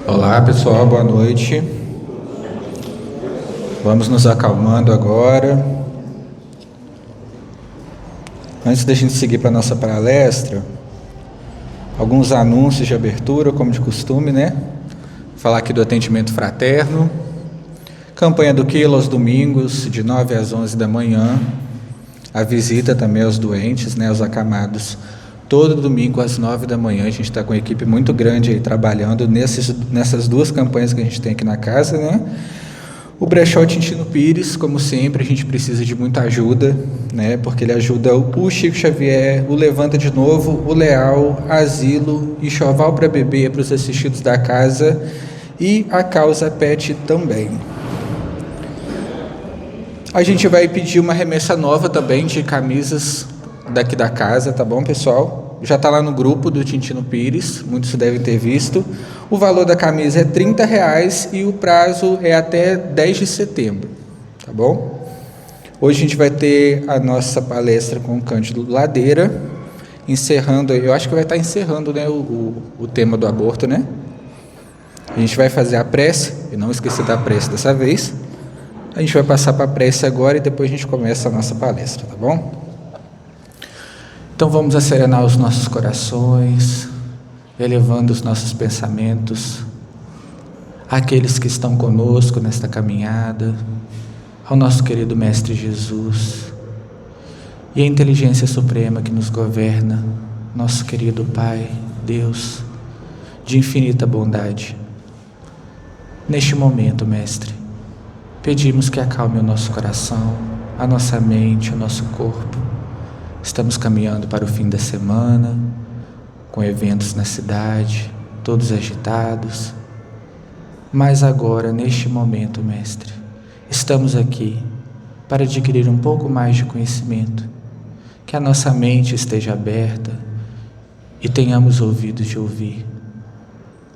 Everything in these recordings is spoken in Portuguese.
Olá pessoal, boa noite. Vamos nos acalmando agora. Antes da gente seguir para a nossa palestra, alguns anúncios de abertura, como de costume, né? Falar aqui do atendimento fraterno. Campanha do Quilo aos domingos, de 9 às 11 da manhã. A visita também aos doentes, né, aos acamados. Todo domingo às 9 da manhã, a gente está com uma equipe muito grande aí trabalhando nessas duas campanhas que a gente tem aqui na casa, né? O Brechó Tintino Pires, como sempre, a gente precisa de muita ajuda, né? Porque ele ajuda o Chico Xavier, o Levanta de Novo, o Leal, Asilo, Enxoval para Bebê para os assistidos da casa e a Causa Pet também. A gente vai pedir uma remessa nova também de camisas daqui da casa, tá bom, pessoal? Já está lá no grupo do Tintino Pires, muitos devem ter visto. O valor da camisa é R$30 e o prazo é até 10 de setembro, tá bom? Hoje a gente vai ter a nossa palestra com o Cândido Ladeira, encerrando, eu acho que vai estar encerrando, né, o tema do aborto, né? A gente vai fazer a prece, e não esqueci da prece dessa vez. A gente vai passar para a prece agora e depois a gente começa a nossa palestra, tá bom? Então vamos acerenar os nossos corações, elevando os nossos pensamentos àqueles que estão conosco nesta caminhada, ao nosso querido Mestre Jesus e à inteligência suprema que nos governa, nosso querido Pai, Deus, de infinita bondade. Neste momento, Mestre, pedimos que acalme o nosso coração, a nossa mente, o nosso corpo. Estamos caminhando para o fim da semana, com eventos na cidade, todos agitados. Mas agora, neste momento, Mestre, estamos aqui para adquirir um pouco mais de conhecimento, que a nossa mente esteja aberta e tenhamos ouvidos de ouvir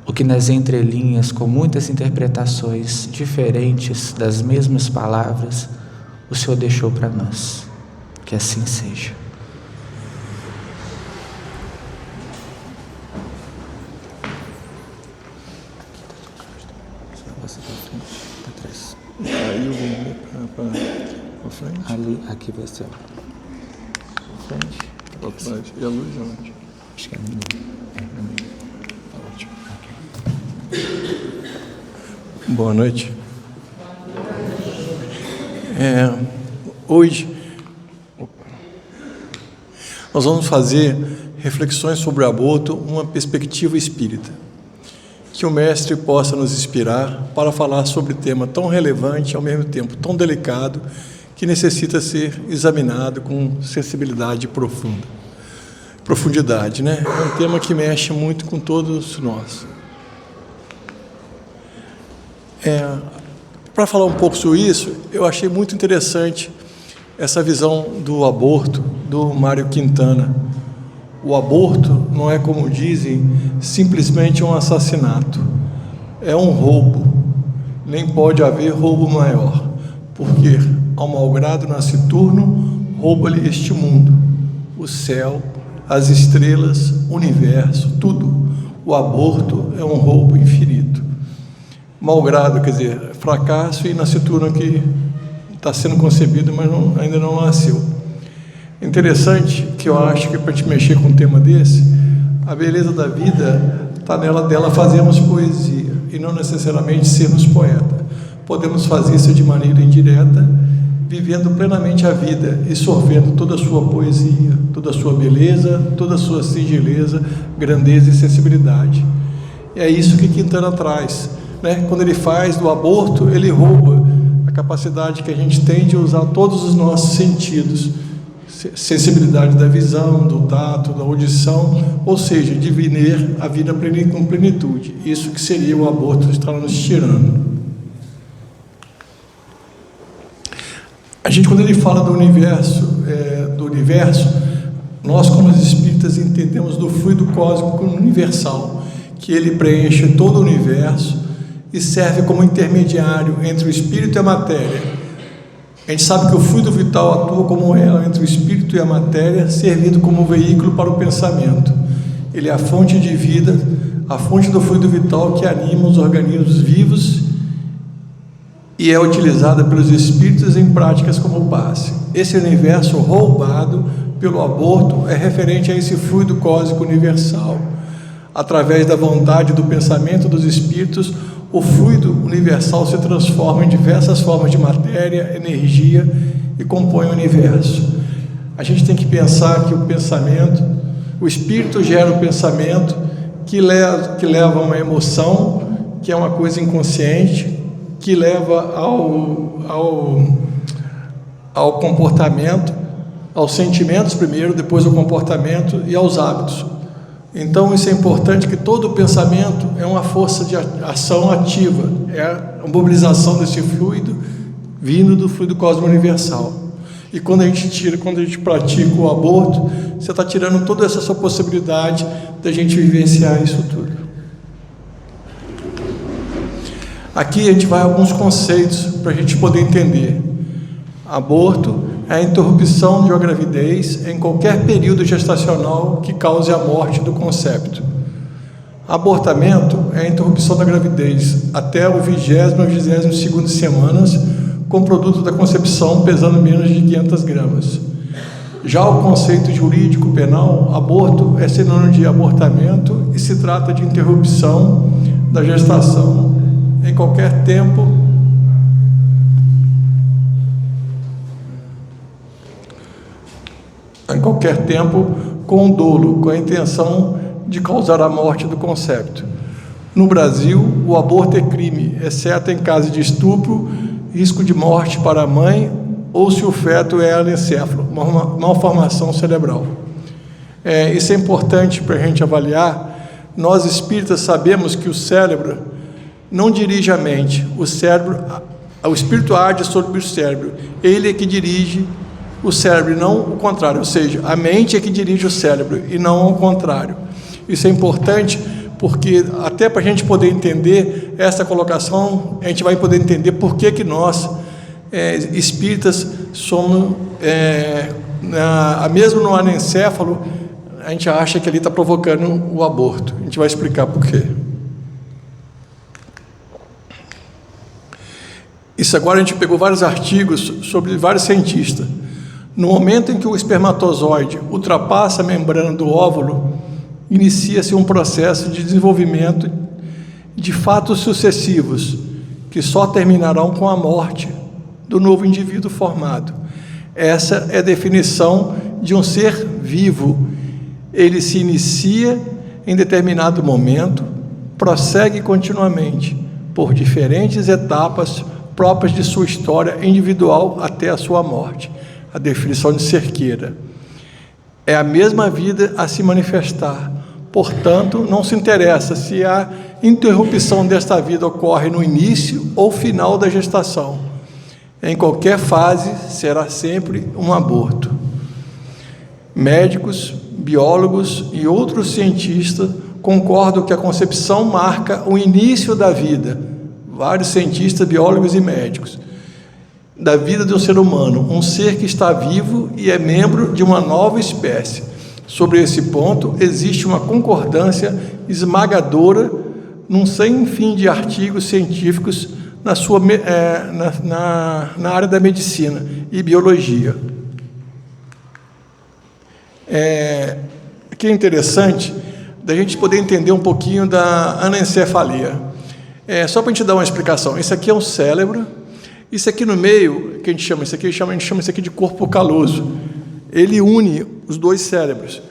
o que nas entrelinhas, com muitas interpretações diferentes das mesmas palavras, o Senhor deixou para nós. Que assim seja. Aí eu vou para frente. Ali, aqui vai ser. Frente. Para trás. E a luz onde? Acho que é ali. Tá ótimo. Boa noite. Hoje nós vamos fazer reflexões sobre o aborto, uma perspectiva espírita. Que o Mestre possa nos inspirar para falar sobre tema tão relevante, ao mesmo tempo tão delicado, que necessita ser examinado com sensibilidade e profundidade, né? É um tema que mexe muito com todos nós. Para falar um pouco sobre isso, eu achei muito interessante essa visão do aborto do Mário Quintana. O aborto não é, como dizem, simplesmente um assassinato. É um roubo. Nem pode haver roubo maior, porque ao malgrado nasciturno, rouba-lhe este mundo, o céu, as estrelas, o universo, tudo. O aborto é um roubo infinito. Malgrado, quer dizer, fracasso e nasciturno que está sendo concebido, mas ainda não nasceu. Interessante que eu acho que para te mexer com um tema desse, a beleza da vida está dela fazermos poesia e não necessariamente sermos poeta. Podemos fazer isso de maneira indireta, vivendo plenamente a vida e sorvendo toda a sua poesia, toda a sua beleza, toda a sua singeleza, grandeza e sensibilidade. E é isso que Quintana traz, né? Quando ele faz do aborto, ele rouba a capacidade que a gente tem de usar todos os nossos sentidos, sensibilidade da visão, do tato, da audição, ou seja, de viver a vida com plenitude. Isso que seria o aborto estar nos tirando. A gente, quando ele fala do universo, nós, como os espíritas, entendemos do fluido cósmico universal, que ele preenche todo o universo e serve como intermediário entre o espírito e a matéria. A gente sabe que o fluido vital atua como ela entre o espírito e a matéria, servindo como veículo para o pensamento. Ele é a fonte de vida a fonte do fluido vital que anima os organismos vivos e é utilizada pelos espíritos em práticas como o passe. Esse universo roubado pelo aborto é referente a esse fluido cósmico universal. Através da vontade do pensamento dos espíritos, o fluido universal se transforma em diversas formas de matéria, energia e compõe o universo. A gente tem que pensar que o espírito gera um pensamento que leva a uma emoção, que é uma coisa inconsciente, que leva ao comportamento, aos sentimentos primeiro, depois ao comportamento e aos hábitos. Então isso é importante, que todo pensamento é uma força de ação ativa, é a mobilização desse fluido vindo do fluido cósmico universal. E quando a gente pratica o aborto, você está tirando toda essa sua possibilidade da gente vivenciar isso tudo. Aqui a gente vai a alguns conceitos para a gente poder entender. Aborto é a interrupção de uma gravidez em qualquer período gestacional que cause a morte do concepto. Abortamento é a interrupção da gravidez até o 20º ou 22º semanas, com produto da concepção pesando menos de 500 gramas. Já o conceito jurídico penal, aborto é sinônimo de abortamento e se trata de interrupção da gestação em qualquer tempo com dolo, com a intenção de causar a morte do concepto. No Brasil, o aborto é crime, exceto em caso de estupro, risco de morte para a mãe ou se o feto é anencefalo, uma malformação cerebral. Isso é importante para a gente avaliar. Nós espíritas sabemos que o cérebro não dirige a mente, o espírito age sobre o cérebro, ele é que dirige o cérebro e não o contrário, ou seja, a mente é que dirige o cérebro e não o contrário. Isso é importante porque até para a gente poder entender essa colocação, a gente vai poder entender por que nós, espíritas, somos, mesmo no anencefalo, a gente acha que ali está provocando o aborto. A gente vai explicar por quê. Isso agora a gente pegou vários artigos sobre vários cientistas. No momento em que o espermatozoide ultrapassa a membrana do óvulo, inicia-se um processo de desenvolvimento de fatos sucessivos, que só terminarão com a morte do novo indivíduo formado. Essa é a definição de um ser vivo. Ele se inicia em determinado momento, prossegue continuamente por diferentes etapas próprias de sua história individual até a sua morte. A definição de Cerqueira. É a mesma vida a se manifestar. Portanto, não se interessa se a interrupção desta vida ocorre no início ou final da gestação. Em qualquer fase, será sempre um aborto. Médicos, biólogos e outros cientistas concordam que a concepção marca o início da vida. Vários cientistas, biólogos e médicos. Da vida de um ser humano, um ser que está vivo e é membro de uma nova espécie. Sobre esse ponto, existe uma concordância esmagadora num sem fim de artigos científicos na área da medicina e biologia. Que é interessante da gente poder entender um pouquinho da anencefalia. Só para a gente dar uma explicação, isso aqui é um cérebro. Isso aqui no meio, que a gente chama isso aqui de corpo caloso. Ele une os dois cérebros.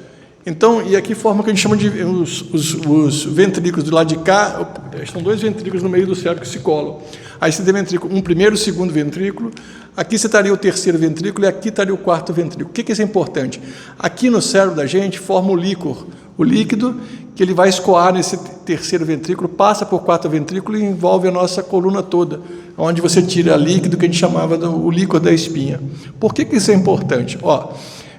Então, e aqui forma o que a gente chama de os ventrículos do lado de cá, são dois ventrículos no meio do cérebro que se colam. Aí você tem ventrículo, um primeiro e segundo ventrículo, aqui você estaria o terceiro ventrículo e aqui estaria o quarto ventrículo. O que isso é importante? Aqui no cérebro da gente forma o líquor, o líquido que ele vai escoar nesse terceiro ventrículo, passa por quarto ventrículo e envolve a nossa coluna toda, onde você tira líquido que a gente chamava o líquor da espinha. Por que isso é importante?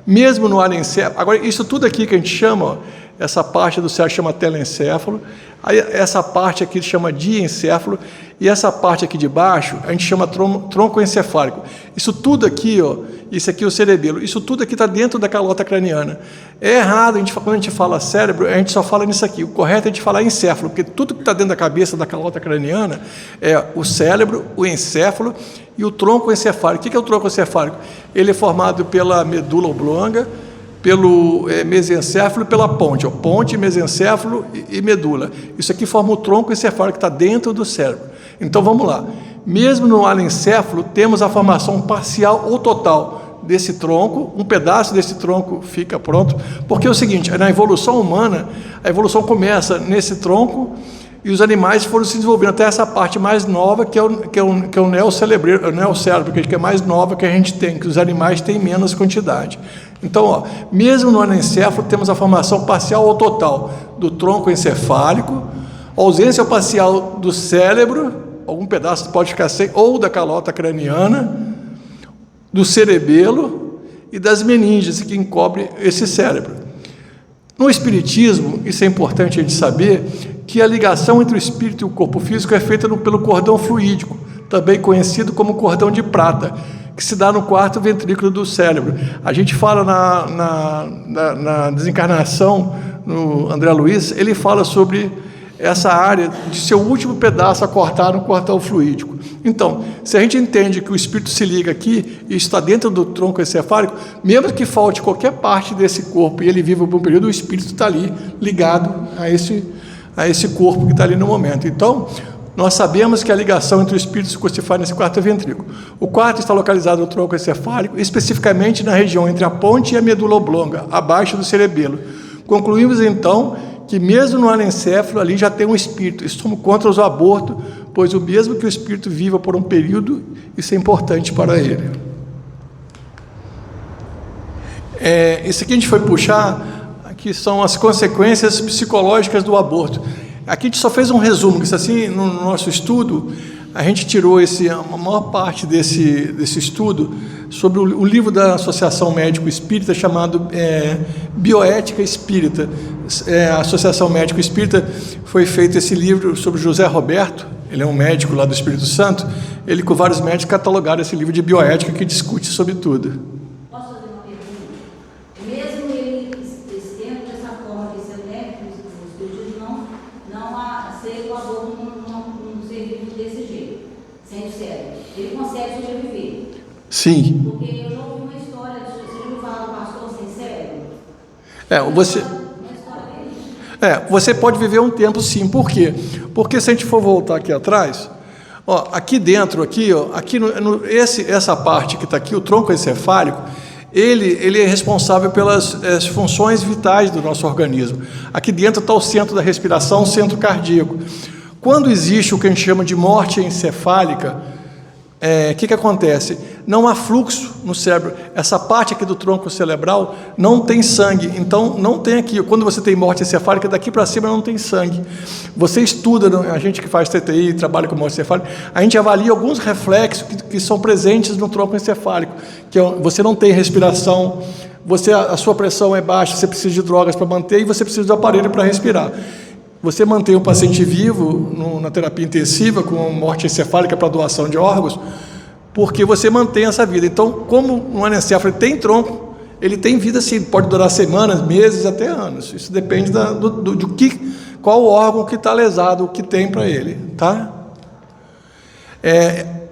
Mesmo no anencefalo, agora isso tudo aqui que a gente chama, essa parte do cérebro chama telencéfalo, aí essa parte aqui chama diencéfalo, e essa parte aqui de baixo a gente chama tronco encefálico. Isso tudo aqui, ó, isso aqui é o cerebelo, isso tudo aqui está dentro da calota craniana. É errado, quando a gente fala cérebro, a gente só fala nisso aqui. O correto é a gente falar encéfalo, porque tudo que está dentro da cabeça da calota craniana é o cérebro, o encéfalo e o tronco encefálico. O que é o tronco encefálico? Ele é formado pela medula oblonga, pelo mesencéfalo e pela ponte. Ó, ponte, mesencéfalo e medula. Isso aqui forma o tronco encefálico que está dentro do cérebro. Então vamos lá. Mesmo no anencéfalo, temos a formação parcial ou total desse tronco, um pedaço desse tronco fica pronto, porque é o seguinte, na evolução humana, a evolução começa nesse tronco e os animais foram se desenvolvendo até essa parte mais nova, que é o neocérebro, que é mais nova que a gente tem, que os animais têm menos quantidade. Então, ó, mesmo no anencéfalo, temos a formação parcial ou total do tronco encefálico, ausência parcial do cérebro, algum pedaço pode ficar sem, ou da calota craniana, do cerebelo e das meninges que encobre esse cérebro. No espiritismo, isso é importante a gente saber, que a ligação entre o espírito e o corpo físico é feita pelo cordão fluídico, também conhecido como cordão de prata, que se dá no quarto ventrículo do cérebro. A gente fala na desencarnação, no André Luiz, ele fala sobre essa área de seu último pedaço a cortar no cordão fluídico. Então, se a gente entende que o espírito se liga aqui e está dentro do tronco encefálico, mesmo que falte qualquer parte desse corpo e ele viva por um período, o espírito está ali ligado a esse corpo que está ali no momento. Então, nós sabemos que a ligação entre o espírito se faz nesse quarto ventrículo. O quarto está localizado no tronco encefálico, especificamente na região entre a ponte e a medula oblonga, abaixo do cerebelo. Concluímos, então, que mesmo no anencéfalo ali já tem um espírito. Isso somos contra o aborto, pois o mesmo que o espírito viva por um período, isso é importante para ele. Isso aqui a gente foi puxar, aqui são as consequências psicológicas do aborto. Aqui a gente só fez um resumo, isso assim, no nosso estudo, a gente tirou a maior parte desse estudo sobre o livro da Associação Médico Espírita chamado Bioética Espírita. A Associação Médico Espírita foi feito esse livro sobre José Roberto, ele é um médico lá do Espírito Santo, ele com vários médicos catalogaram esse livro de bioética que discute sobre tudo. Posso fazer uma pergunta? Mesmo ele estendo dessa forma de ser médico, os estudos não aceitam o aborto num serviço desse jeito, sem o cérebro. Ele consegue sobreviver. Sim. Porque eu já ouvi uma história, você já ouviu falar do pastor sem cérebro? Você pode viver um tempo sim, por quê? Porque se a gente for voltar aqui atrás, ó, aqui dentro, essa parte que está aqui, o tronco encefálico, ele é responsável pelas funções vitais do nosso organismo. Aqui dentro está o centro da respiração, o centro cardíaco. Quando existe o que a gente chama de morte encefálica, o que acontece? Não há fluxo no cérebro. Essa parte aqui do tronco cerebral não tem sangue. Então, não tem aqui. Quando você tem morte encefálica, daqui para cima não tem sangue. Você estuda, a gente que faz TTI, trabalha com morte encefálica, a gente avalia alguns reflexos que são presentes no tronco encefálico. Que você não tem respiração, a sua pressão é baixa, você precisa de drogas para manter e você precisa do aparelho para respirar. Você mantém o paciente vivo na terapia intensiva com morte encefálica para doação de órgãos, porque você mantém essa vida. Então, como um anencéfalo tem tronco, ele tem vida sim, pode durar semanas, meses, até anos. Isso depende qual órgão que está lesado, o que tem para ele, tá?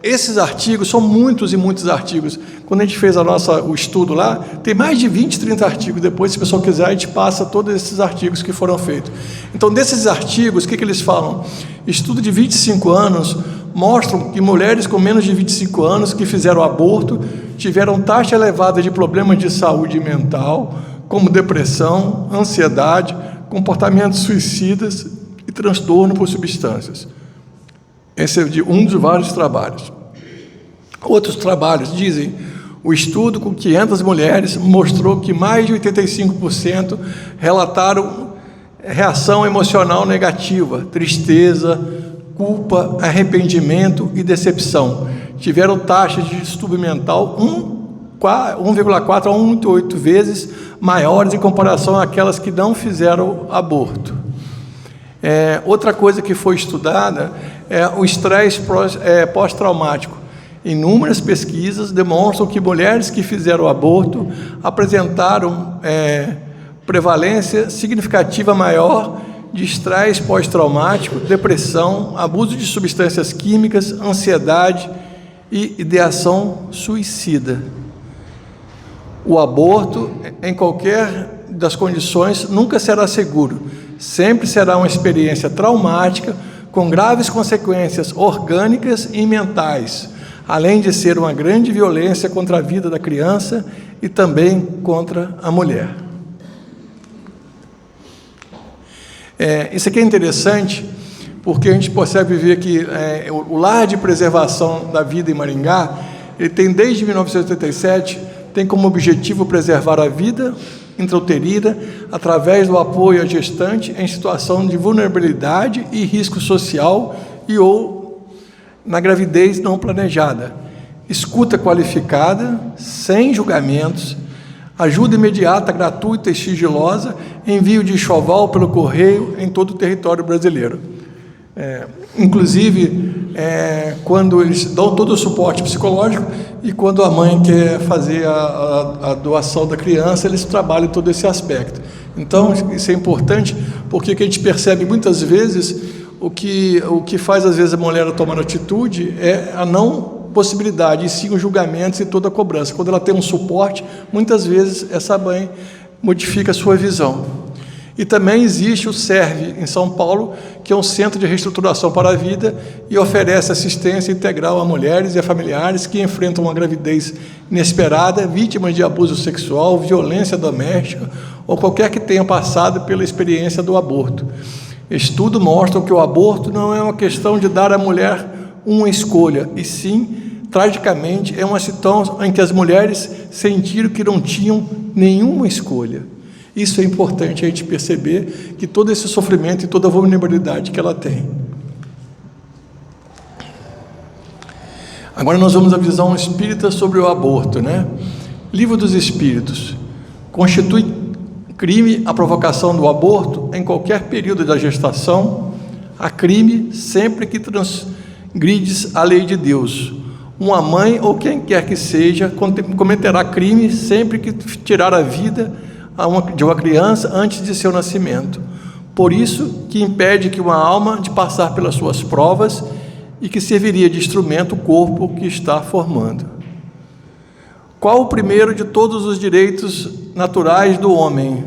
Esses artigos, são muitos e muitos artigos. Quando a gente fez o estudo lá, tem mais de 20, 30 artigos. Depois, se o pessoal quiser, a gente passa todos esses artigos que foram feitos. Então, desses artigos, o que eles falam? Estudo de 25 anos mostram que mulheres com menos de 25 anos que fizeram aborto tiveram taxa elevada de problemas de saúde mental, como depressão, ansiedade, comportamentos suicidas e transtorno por substâncias. Esse é um dos vários trabalhos. Outros trabalhos dizem, o estudo com 500 mulheres mostrou que mais de 85% relataram reação emocional negativa, tristeza, culpa, arrependimento e decepção. Tiveram taxas de distúrbio mental 1 1,4 a 1,8 vezes maiores em comparação àquelas que não fizeram aborto. Outra coisa que foi estudada é o estresse pós-traumático. Inúmeras pesquisas demonstram que mulheres que fizeram aborto apresentaram prevalência significativa maior de estresse pós-traumático, depressão, abuso de substâncias químicas, ansiedade e ideação suicida. O aborto, em qualquer das condições, nunca será seguro. Sempre será uma experiência traumática, com graves consequências orgânicas e mentais, além de ser uma grande violência contra a vida da criança e também contra a mulher. Isso aqui é interessante, porque a gente percebe ver que o Lar de Preservação da Vida em Maringá, ele tem desde 1987, tem como objetivo preservar a vida intrauterina através do apoio à gestante em situação de vulnerabilidade e risco social ou na gravidez não planejada, escuta qualificada, sem julgamentos, ajuda imediata, gratuita e sigilosa, envio de enxoval pelo correio em todo o território brasileiro. Inclusive, quando eles dão todo o suporte psicológico e quando a mãe quer fazer a doação da criança, eles trabalham todo esse aspecto. Então, isso é importante, porque a gente percebe muitas vezes o que faz às vezes a mulher tomar atitude é a não possibilidade, e sim os julgamentos e toda a cobrança. Quando ela tem um suporte, muitas vezes essa mãe modifica a sua visão. E também existe o CERV, em São Paulo, que é um centro de reestruturação para a vida e oferece assistência integral a mulheres e a familiares que enfrentam uma gravidez inesperada, vítimas de abuso sexual, violência doméstica ou qualquer que tenha passado pela experiência do aborto. Estudos mostram que o aborto não é uma questão de dar à mulher uma escolha, e sim, tragicamente, é uma situação em que as mulheres sentiram que não tinham nenhuma escolha. Isso é importante a gente perceber, que todo esse sofrimento e toda a vulnerabilidade que ela tem. Agora nós vamos à visão espírita sobre o aborto, né? Livro dos Espíritos. Constitui crime a provocação do aborto em qualquer período da gestação, a crime sempre que transgrides a lei de Deus. Uma mãe ou quem quer que seja cometerá crime sempre que tirar a vida de uma criança antes de seu nascimento. Por isso que impede que uma alma de passar pelas suas provas e que serviria de instrumento o corpo que está formando. Qual o primeiro de todos os direitos naturais do homem?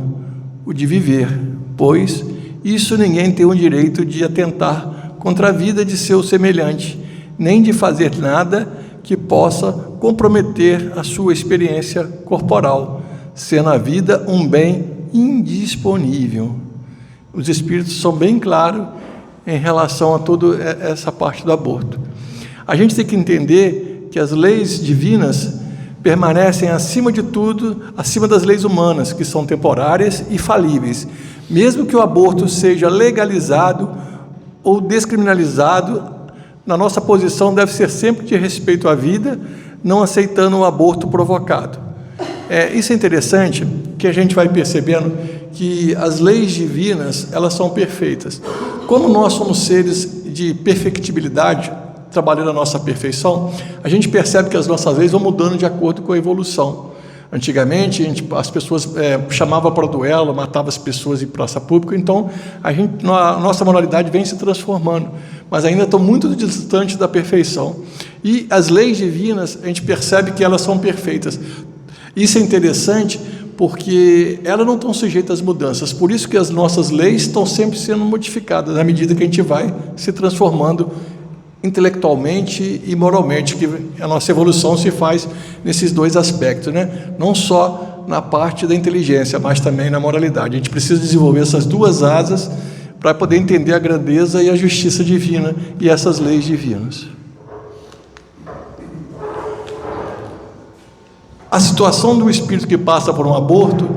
O de viver, pois isso ninguém tem o direito de atentar contra a vida de seu semelhante, nem de fazer nada que possa comprometer a sua experiência corporal, sendo a vida um bem indisponível. Os Espíritos são bem claros em relação a toda essa parte do aborto. A gente tem que entender que as leis divinas permanecem acima de tudo, acima das leis humanas, que são temporárias e falíveis. Mesmo que o aborto seja legalizado ou descriminalizado, na nossa posição deve ser sempre de respeito à vida, não aceitando o aborto provocado. Isso é interessante, que a gente vai percebendo que as leis divinas, elas são perfeitas. Como nós somos seres de perfectibilidade, trabalhando a nossa perfeição, a gente percebe que as nossas leis vão mudando de acordo com a evolução. Antigamente, as pessoas chamavam para duelo, matavam as pessoas em praça pública, então a nossa moralidade vem se transformando, mas ainda estão muito distantes da perfeição. E as leis divinas, a gente percebe que elas são perfeitas. Isso é interessante porque elas não estão sujeitas às mudanças, por isso que as nossas leis estão sempre sendo modificadas, à medida que a gente vai se transformando intelectualmente e moralmente, que a nossa evolução se faz nesses dois aspectos, né? Não só na parte da inteligência, mas também na moralidade. A gente precisa desenvolver essas duas asas para poder entender a grandeza e a justiça divina e essas leis divinas. A situação do espírito que passa por um aborto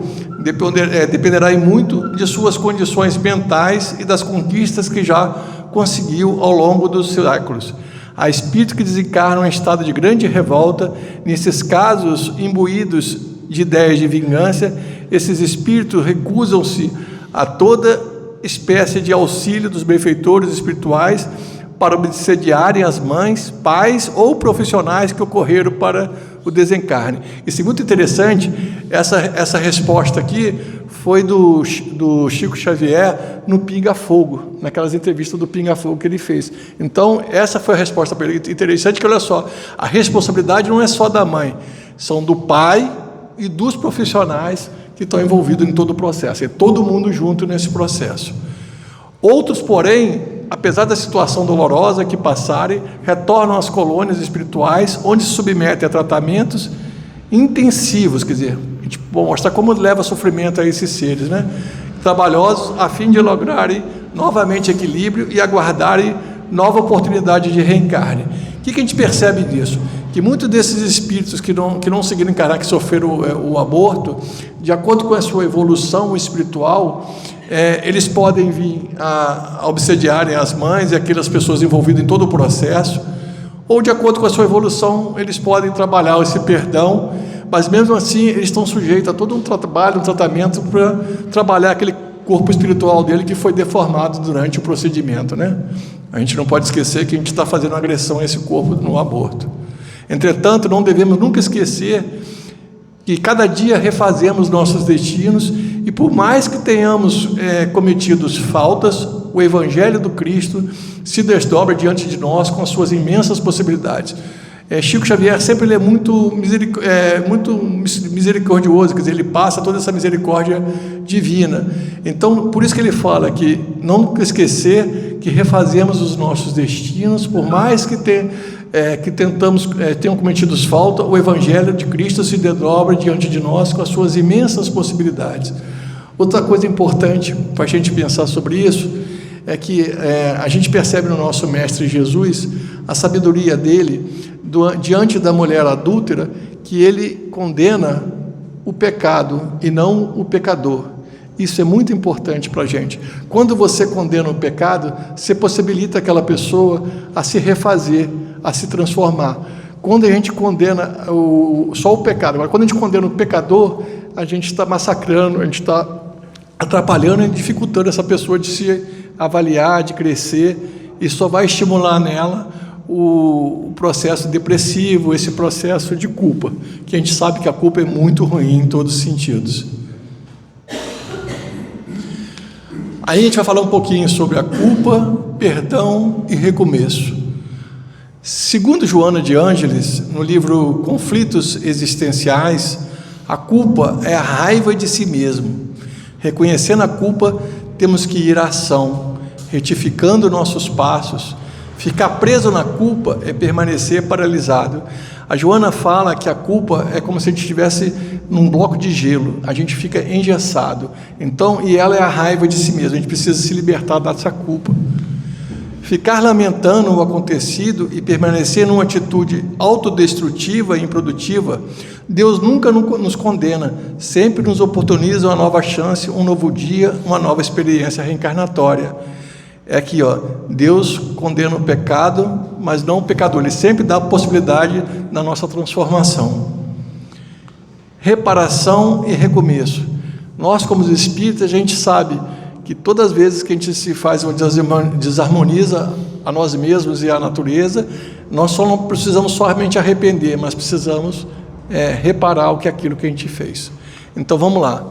dependerá muito de suas condições mentais e das conquistas que já conseguiu ao longo dos séculos. Há espíritos que desencarnam em estado de grande revolta. Nesses casos, imbuídos de ideias de vingança, esses espíritos recusam-se a toda espécie de auxílio dos benfeitores espirituais para obsediarem as mães, pais ou profissionais que ocorreram para o desencarne. Isso é muito interessante. Essa resposta aqui foi do Chico Xavier no Pinga Fogo, naquelas entrevistas do Pinga Fogo que ele fez. Então, essa foi a resposta para ele. Interessante que, olha só, a responsabilidade não é só da mãe, são do pai e dos profissionais que estão envolvidos em todo o processo. É todo mundo junto nesse processo. Outros, porém, apesar da situação dolorosa que passarem, retornam às colônias espirituais, onde se submetem a tratamentos intensivos, quer dizer, a gente mostra como leva sofrimento a esses seres, né? Trabalhosos, a fim de lograrem novamente equilíbrio e aguardarem nova oportunidade de reencarne. O que a gente percebe disso? Que muitos desses espíritos que não conseguiram encarar, que sofreram o aborto, de acordo com a sua evolução espiritual, eles podem vir a obsediarem as mães e aquelas pessoas envolvidas em todo o processo, ou de acordo com a sua evolução, eles podem trabalhar esse perdão, mas mesmo assim eles estão sujeitos a todo um trabalho, um tratamento para trabalhar aquele corpo espiritual dele que foi deformado durante o procedimento, né? A gente não pode esquecer que a gente está fazendo uma agressão a esse corpo no aborto. Entretanto, não devemos nunca esquecer que cada dia refazemos nossos destinos e por mais que tenhamos cometido faltas, o Evangelho do Cristo se desdobra diante de nós com as suas imensas possibilidades. Chico Xavier sempre ele é muito misericordioso, quer dizer, ele passa toda essa misericórdia divina. Então, por isso que ele fala que não nunca esquecer que refazemos os nossos destinos, por mais que tenham cometido falta, o Evangelho de Cristo se desdobra diante de nós com as suas imensas possibilidades. Outra coisa importante para a gente pensar sobre isso é que a gente percebe no nosso Mestre Jesus a sabedoria dele diante da mulher adúltera, que ele condena o pecado e não o pecador. Isso é muito importante para a gente. Quando você condena o pecado, você possibilita aquela pessoa a se refazer, a se transformar. Quando a gente condena só o pecado, agora quando a gente condena o pecador, a gente está massacrando, a gente está atrapalhando e dificultando essa pessoa de se avaliar, de crescer, e só vai estimular nela o processo depressivo, esse processo de culpa, que a gente sabe que a culpa é muito ruim em todos os sentidos. Aí a gente vai falar um pouquinho sobre a culpa, perdão e recomeço. Segundo Joana de Ângeles, no livro Conflitos Existenciais, a culpa é a raiva de si mesmo. Reconhecendo a culpa, temos que ir à ação, retificando nossos passos. Ficar preso na culpa é permanecer paralisado. A Joana fala que a culpa é como se a gente estivesse num bloco de gelo, a gente fica engessado. Então, e ela é a raiva de si mesmo, a gente precisa se libertar dessa culpa. Ficar lamentando o acontecido e permanecer numa atitude autodestrutiva e improdutiva, Deus nunca nos condena, sempre nos oportuniza uma nova chance, um novo dia, uma nova experiência reencarnatória. É aqui, ó, Deus condena o pecado, mas não o pecador, Ele sempre dá a possibilidade da nossa transformação. Reparação e recomeço. Nós, como espíritas, a gente sabe que todas as vezes que a gente se faz uma desarmoniza a nós mesmos e a natureza, nós só não precisamos somente arrepender, mas precisamos reparar aquilo que a gente fez. Então vamos lá.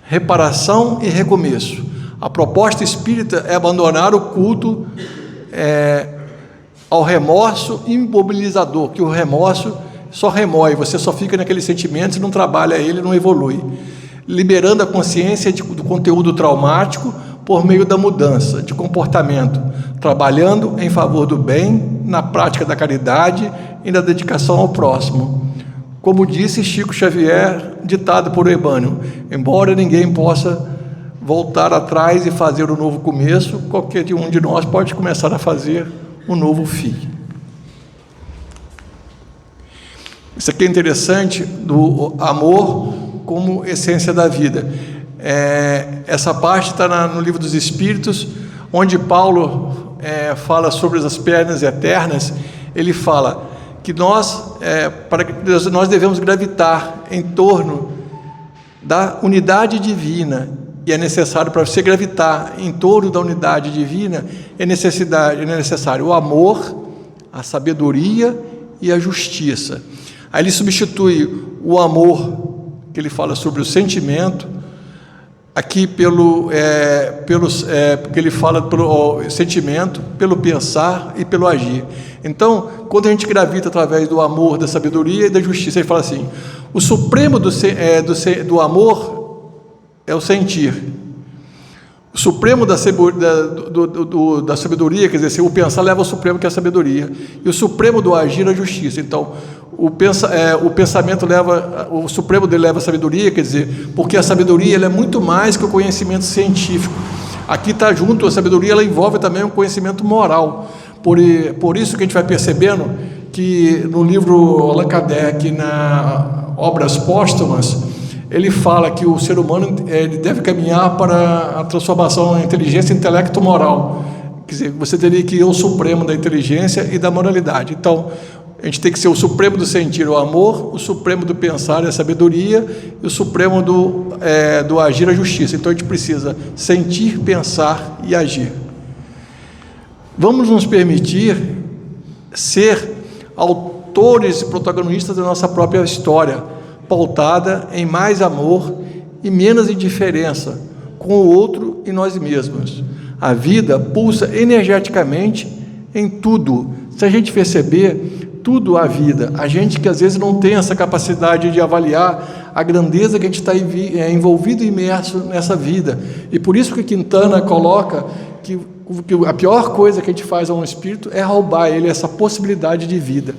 Reparação e recomeço. A proposta espírita é abandonar o culto ao remorso imobilizador, que o remorso só remói, você só fica naquele sentimento, não trabalha ele, não evolui. Liberando a consciência do conteúdo traumático por meio da mudança de comportamento, trabalhando em favor do bem, na prática da caridade e na dedicação ao próximo. Como disse Chico Xavier, ditado por Emmanuel, embora ninguém possa voltar atrás e fazer um novo começo, qualquer um de nós pode começar a fazer um novo fim. Isso aqui é interessante, do amor como essência da vida. Essa parte está no Livro dos Espíritos, onde Paulo fala sobre as pernas eternas, ele fala que nós devemos gravitar em torno da unidade divina, e é necessário, para você gravitar em torno da unidade divina, é necessário o amor, a sabedoria e a justiça. Aí ele substitui o amor, que ele fala sobre o sentimento, aqui porque ele fala pelo sentimento, pelo pensar e pelo agir. Então, quando a gente gravita através do amor, da sabedoria e da justiça, ele fala assim: o supremo do amor é o sentir. O supremo da sabedoria, quer dizer, o pensar leva ao supremo, que é a sabedoria, e o supremo do agir é a justiça. Então, o pensamento leva, o supremo dele leva a sabedoria, quer dizer, porque a sabedoria ela é muito mais que o conhecimento científico. Aqui está junto, a sabedoria ela envolve também um conhecimento moral. Por isso que a gente vai percebendo que no livro Allan Kardec, na Obras Póstumas, ele fala que o ser humano ele deve caminhar para a transformação da inteligência, intelecto, moral. Quer dizer, você teria que ir ao supremo da inteligência e da moralidade. Então, a gente tem que ser o supremo do sentir, o amor, o supremo do pensar, a sabedoria, e o supremo do agir, a justiça. Então, a gente precisa sentir, pensar e agir. Vamos nos permitir ser autores e protagonistas da nossa própria história, pautada em mais amor e menos indiferença com o outro e nós mesmos. A vida pulsa energeticamente em tudo. Se a gente perceber, tudo a vida. A gente que às vezes não tem essa capacidade de avaliar a grandeza que a gente está envolvido e imerso nessa vida. E por isso que Quintana coloca que a pior coisa que a gente faz a um espírito é roubar ele essa possibilidade de vida.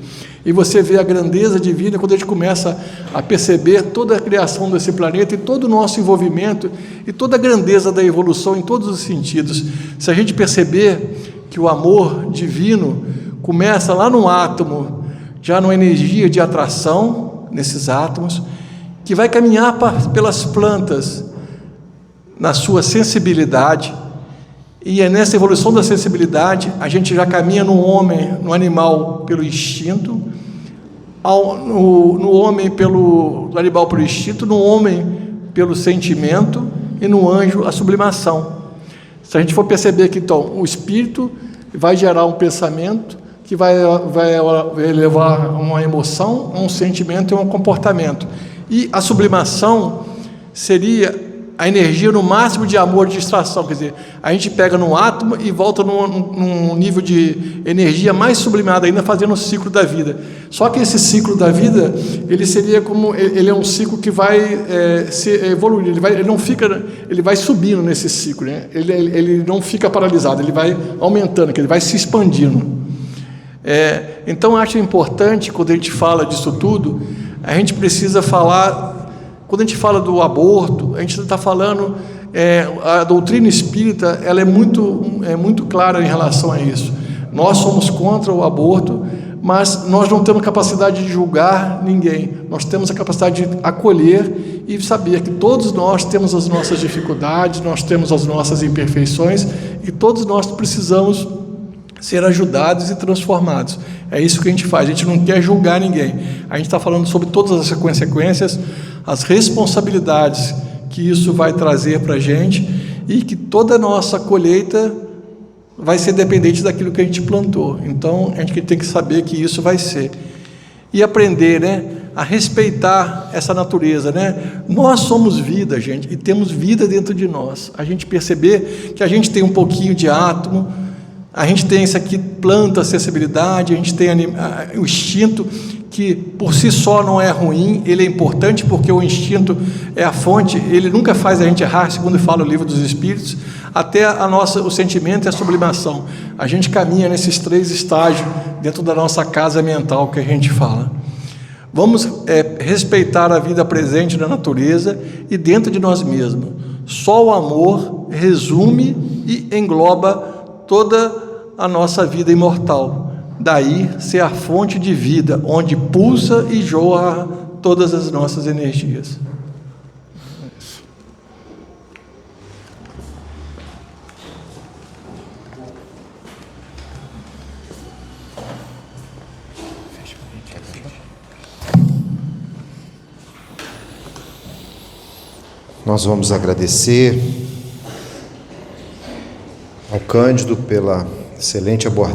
E você vê a grandeza divina quando a gente começa a perceber toda a criação desse planeta e todo o nosso envolvimento e toda a grandeza da evolução em todos os sentidos. Se a gente perceber que o amor divino começa lá no átomo, já numa energia de atração nesses átomos, que vai caminhar pelas plantas na sua sensibilidade. E é nessa evolução da sensibilidade, a gente já caminha no homem, no animal, pelo instinto, no animal pelo instinto, no homem pelo sentimento e no anjo a sublimação. Se a gente for perceber que, então, o espírito vai gerar um pensamento que vai levar uma emoção, um sentimento e um comportamento. E a sublimação seria a energia no máximo de amor, de distração, quer dizer, a gente pega num átomo e volta num nível de energia mais sublimada ainda, fazendo o ciclo da vida. Só que esse ciclo da vida, ele seria como, ele é um ciclo que vai se evoluir, ele vai subindo nesse ciclo, né? Ele não fica paralisado, ele vai aumentando, ele vai se expandindo. Então, acho importante, quando a gente fala disso tudo, a gente precisa falar. Quando a gente fala do aborto, a gente está falando, a doutrina espírita ela é muito clara em relação a isso. Nós somos contra o aborto, mas nós não temos capacidade de julgar ninguém. Nós temos a capacidade de acolher e saber que todos nós temos as nossas dificuldades, nós temos as nossas imperfeições e todos nós precisamos ser ajudados e transformados. É isso que a gente faz, a gente não quer julgar ninguém. A gente está falando sobre todas as consequências, as responsabilidades que isso vai trazer para a gente e que toda a nossa colheita vai ser dependente daquilo que a gente plantou. Então, a gente tem que saber que isso vai ser. E aprender, né, a respeitar essa natureza, né? Nós somos vida, gente, e temos vida dentro de nós. A gente perceber que a gente tem um pouquinho de átomo, a gente tem isso aqui, planta, a sensibilidade, a gente tem o instinto, que por si só não é ruim, ele é importante porque o instinto é a fonte, ele nunca faz a gente errar, segundo fala o livro dos Espíritos, até o sentimento e a sublimação. A gente caminha nesses 3 estágios dentro da nossa casa mental que a gente fala. Vamos respeitar a vida presente na natureza e dentro de nós mesmos. Só o amor resume e engloba toda a nossa vida imortal. Daí ser a fonte de vida, onde pulsa e jorra todas as nossas energias. Nós vamos agradecer ao Cândido pela excelente abordagem